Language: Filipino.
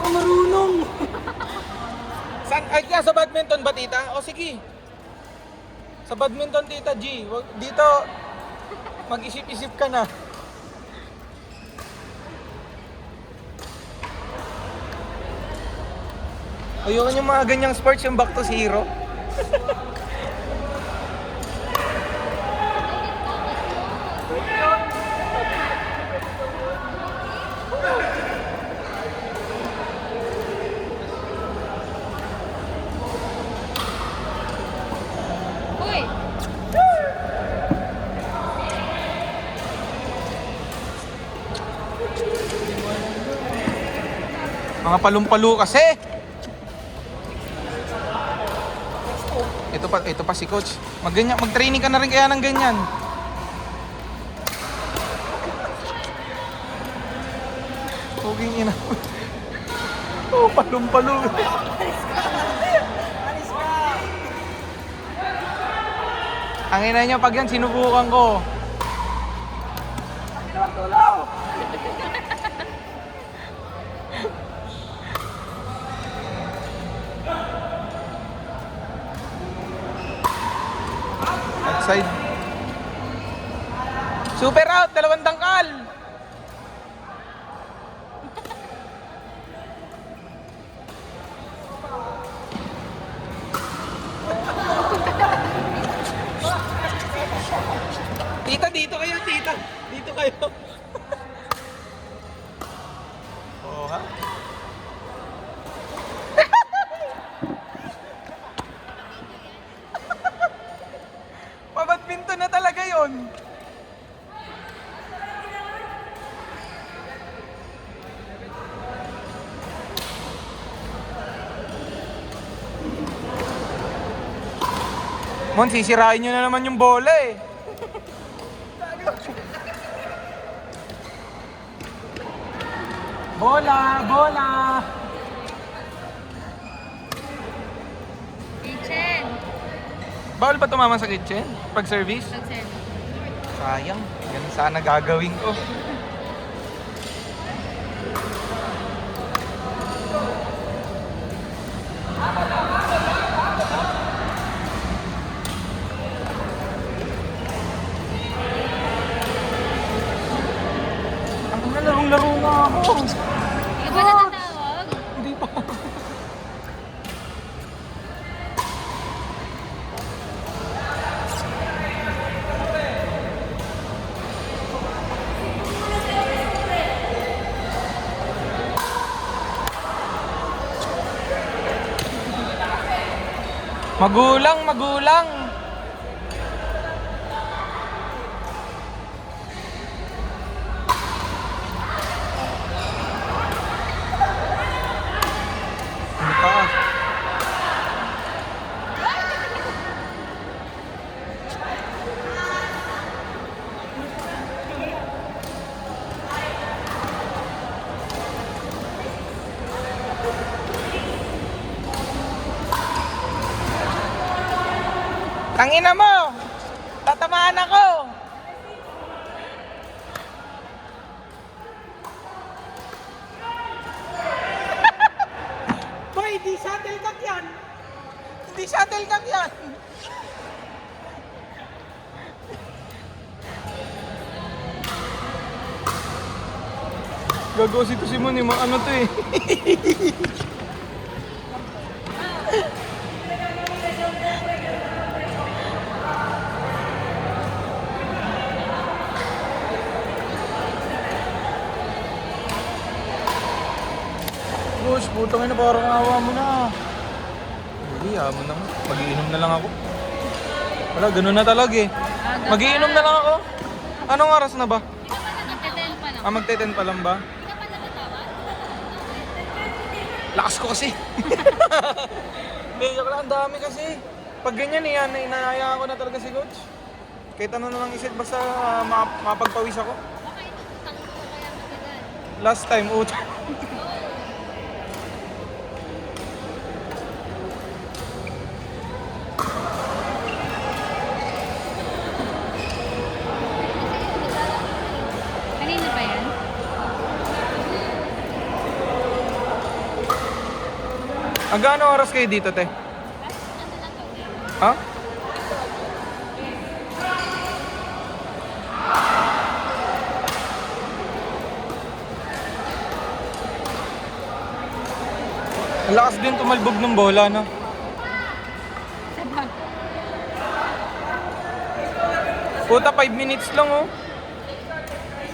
ako marunong. Ay, kaya sa badminton ba, tita? O sige. Sa badminton, tita G. Dito, mag-isip-isip ka na. Ayoko yung mga ganyang sports, yung back to zero. Uy! Mga palumpalo kasi. Ito pa si coach. Mag-training ka na rin kaya ng ganyan. Puging ina. Oh, palumpalo. Ang ina niya pag yan sinubukan ko. Outside. Super out, 2 dangkal. Tita, dito kayo, tita. Dito kayo. Oh, ha? Pabadminton na talaga yon. Mon, sisirain nyo na naman yung bola eh. Bola, bola. Kitchen! Bawal ba tumama sa kitchen? Pag service? Pag-service. Sayang. Ganun sana gagawin ko. Ang larong-laro nga ako. Hindi ba natatawag? Hindi pa. Magulang, magulang. Ang taas. Tangina mo! Tatamaan ako! Boy, di shuttlecock yan! Hindi shuttlecock yan! Gagawa si Simon eh, ano to eh. Gosh, putang ina, parang awa mo na. Hindi, mo na. Mag-iinom na lang ako. Wala, ganun na talaga eh. Mag-iinom na lang ako. Anong oras na ba? Magte-10 pa lang. Magte-10 pa lang ba? Hindi ka pa natatawag? Lakas ko kasi. Hindi, joke lang. Ang dami kasi. Pag ganyan yan, inahayaan ko na talaga si coach. Kahit ano na lang isit, basta mapagpawis ako. Baka itutang ko kaya matagal. Last time, utang. Kanina pa yan? Hanggang ano oras kayo dito, te? Ano lang to? Ha? Ang lakas din tumalbog ng bola, no? Puta, 5 minutes lang, oh.